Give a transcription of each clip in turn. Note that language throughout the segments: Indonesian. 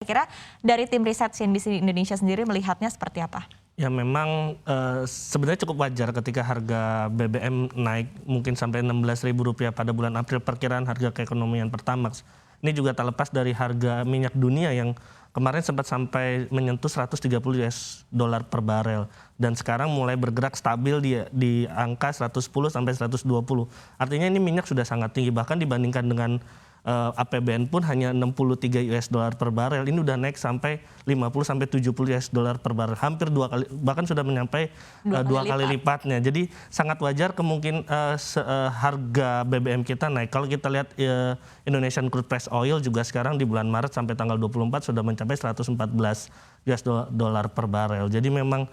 Kira dari tim riset CNBC Indonesia sendiri melihatnya seperti apa? Ya memang sebenarnya cukup wajar ketika harga BBM naik mungkin sampai Rp16.000 pada bulan April, perkiraan harga keekonomian Pertamax. Ini juga tak lepas dari harga minyak dunia yang kemarin sempat sampai menyentuh $130 per barel. Dan sekarang mulai bergerak stabil di angka 110 sampai 120. Artinya ini minyak sudah sangat tinggi, bahkan dibandingkan dengan APBN pun hanya $63 per barel, ini udah naik sampai 50 sampai 70 US$ per barel, hampir 2 kali, bahkan sudah mencapai dua kali lipatnya. Jadi sangat wajar kemungkinan harga BBM kita naik. Kalau kita lihat Indonesian Crude Price Oil juga sekarang di bulan Maret sampai tanggal 24 sudah mencapai 114 US$ per barel. Jadi memang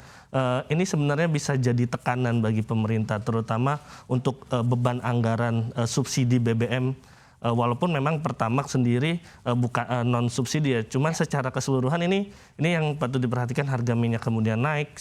ini sebenarnya bisa jadi tekanan bagi pemerintah, terutama untuk beban anggaran subsidi BBM. Walaupun memang Pertamax sendiri bukan non subsidi ya, cuman secara keseluruhan ini yang patut diperhatikan, harga minyak kemudian naik,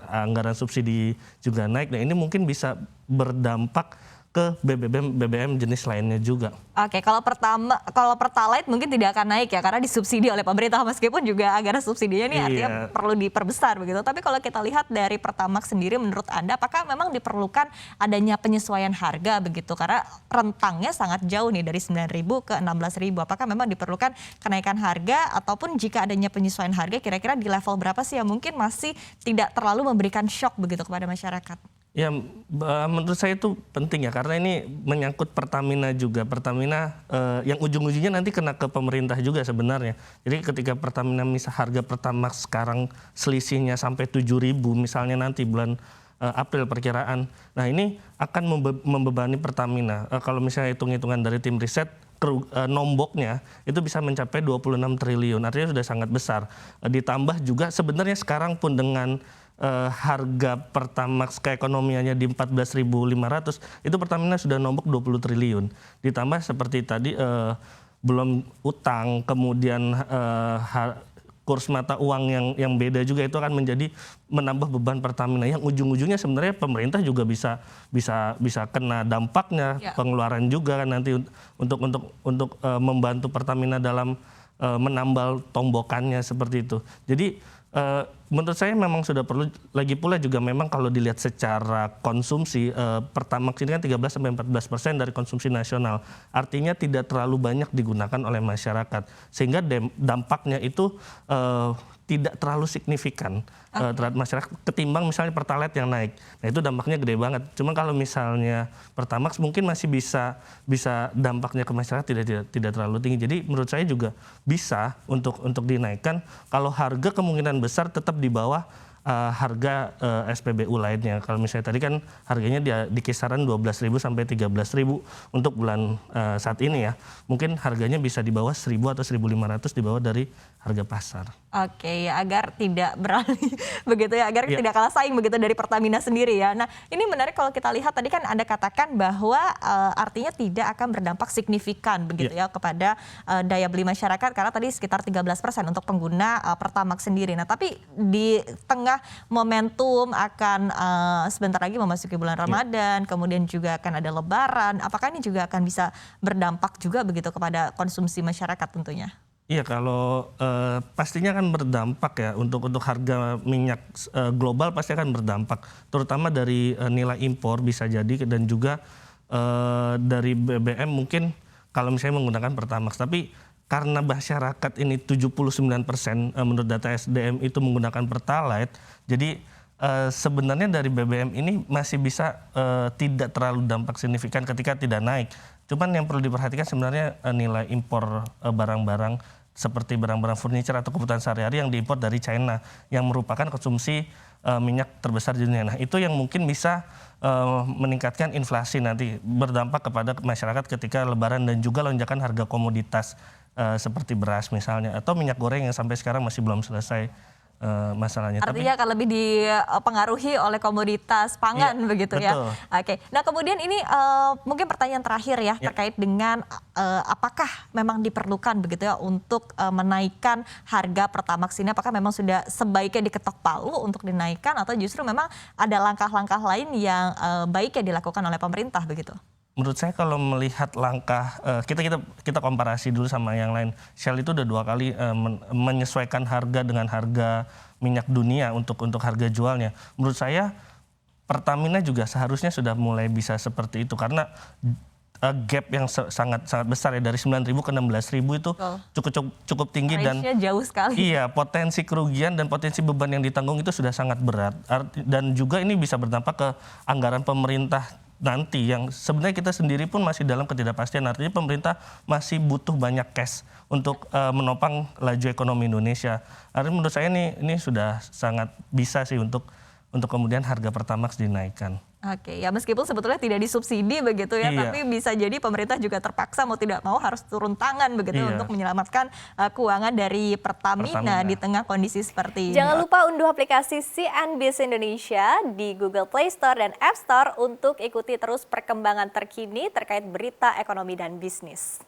anggaran subsidi juga naik. Nah ini mungkin bisa berdampak ke BBM jenis lainnya juga. Oke, kalau Pertalite mungkin tidak akan naik ya karena disubsidi oleh pemerintah, meskipun juga anggaran subsidinya ini artinya perlu diperbesar begitu. Tapi kalau kita lihat dari Pertamax sendiri, menurut Anda apakah memang diperlukan adanya penyesuaian harga begitu? Karena rentangnya sangat jauh nih dari 9.000 ke 16.000. Apakah memang diperlukan kenaikan harga, ataupun jika adanya penyesuaian harga kira-kira di level berapa sih yang mungkin masih tidak terlalu memberikan shock begitu kepada masyarakat? Ya, menurut saya itu penting ya, karena ini menyangkut Pertamina juga. Pertamina yang ujung-ujungnya nanti kena ke pemerintah juga sebenarnya. Jadi ketika Pertamina harga Pertamax sekarang selisihnya sampai 7.000 misalnya nanti bulan April perkiraan. Nah ini akan membebani Pertamina. Kalau misalnya hitung-hitungan dari tim riset, nomboknya itu bisa mencapai 26 triliun, artinya sudah sangat besar. Ditambah juga sebenarnya sekarang pun dengan harga Pertamax keekonomiannya di 14.500, itu Pertamina sudah nombok 20 triliun. Ditambah seperti tadi belum utang, kemudian kurs mata uang yang beda juga, itu akan menambah beban Pertamina yang ujung-ujungnya sebenarnya pemerintah juga bisa kena dampaknya, pengeluaran juga kan nanti untuk membantu Pertamina dalam menambal tombokannya seperti itu. Jadi menurut saya memang sudah perlu, lagi pula juga memang kalau dilihat secara konsumsi, Pertamax ini kan 13-14% dari konsumsi nasional. Artinya tidak terlalu banyak digunakan oleh masyarakat. Sehingga dampaknya itu tidak terlalu signifikan terhadap masyarakat ketimbang misalnya Pertalite yang naik. Nah itu dampaknya gede banget. Cuma kalau misalnya Pertamax mungkin masih bisa dampaknya ke masyarakat tidak terlalu tinggi. Jadi menurut saya juga bisa untuk dinaikkan kalau harga kemungkinan besar tetap di bawah harga SPBU lainnya. Kalau misalnya tadi kan harganya di kisaran 12.000 sampai 13.000 untuk bulan saat ini ya. Mungkin harganya bisa di bawah 1.000 atau 1.500 di bawah dari harga pasar. Oke, ya, agar tidak beralih begitu ya, agar tidak kalah saing begitu dari Pertamina sendiri ya. Nah ini menarik kalau kita lihat tadi kan Anda katakan bahwa artinya tidak akan berdampak signifikan begitu ya kepada daya beli masyarakat, karena tadi sekitar 13% untuk pengguna Pertamax sendiri. Nah tapi di tengah momentum akan sebentar lagi memasuki bulan Ramadan, kemudian juga akan ada Lebaran, apakah ini juga akan bisa berdampak juga begitu kepada konsumsi masyarakat tentunya? Iya, kalau pastinya akan berdampak ya, untuk harga minyak global pasti akan berdampak, terutama dari nilai impor bisa jadi, dan juga dari BBM mungkin kalau misalnya menggunakan Pertamax. Tapi karena masyarakat ini 79% menurut data SDM itu menggunakan Pertalite, jadi sebenarnya dari BBM ini masih bisa tidak terlalu dampak signifikan ketika tidak naik. Cuman yang perlu diperhatikan sebenarnya nilai impor barang-barang seperti barang-barang furniture atau kebutuhan sehari-hari yang diimpor dari China, yang merupakan konsumsi minyak terbesar di dunia. Nah itu yang mungkin bisa meningkatkan inflasi nanti, berdampak kepada masyarakat ketika Lebaran, dan juga lonjakan harga komoditas seperti beras misalnya, atau minyak goreng yang sampai sekarang masih belum selesai masalahnya. Artinya akan lebih dipengaruhi oleh komoditas pangan begitu ya. Oke. Nah kemudian ini mungkin pertanyaan terakhir ya terkait dengan apakah memang diperlukan begitu ya untuk menaikkan harga Pertamax ini? Apakah memang sudah sebaiknya diketok palu untuk dinaikkan, atau justru memang ada langkah-langkah lain yang baik ya dilakukan oleh pemerintah begitu? Menurut saya kalau melihat langkah kita komparasi dulu sama yang lain. Shell itu udah 2 kali menyesuaikan harga dengan harga minyak dunia untuk harga jualnya. Menurut saya Pertamina juga seharusnya sudah mulai bisa seperti itu karena gap yang sangat besar ya dari 9.000 ke 16.000 itu cukup tinggi dan range-nya jauh sekali. iya, potensi kerugian dan potensi beban yang ditanggung itu sudah sangat berat. Dan juga ini bisa berdampak ke anggaran pemerintah nanti yang sebenarnya kita sendiri pun masih dalam ketidakpastian. Artinya pemerintah masih butuh banyak cash untuk menopang laju ekonomi Indonesia. Artinya menurut saya ini sudah sangat bisa sih untuk kemudian harga Pertamax dinaikkan. Oke, ya meskipun sebetulnya tidak disubsidi begitu ya, Iya. tapi bisa jadi pemerintah juga terpaksa mau tidak mau harus turun tangan begitu Iya. untuk menyelamatkan keuangan dari Pertamina di tengah kondisi seperti ini. Jangan lupa unduh aplikasi CNBC Indonesia di Google Play Store dan App Store untuk ikuti terus perkembangan terkini terkait berita ekonomi dan bisnis.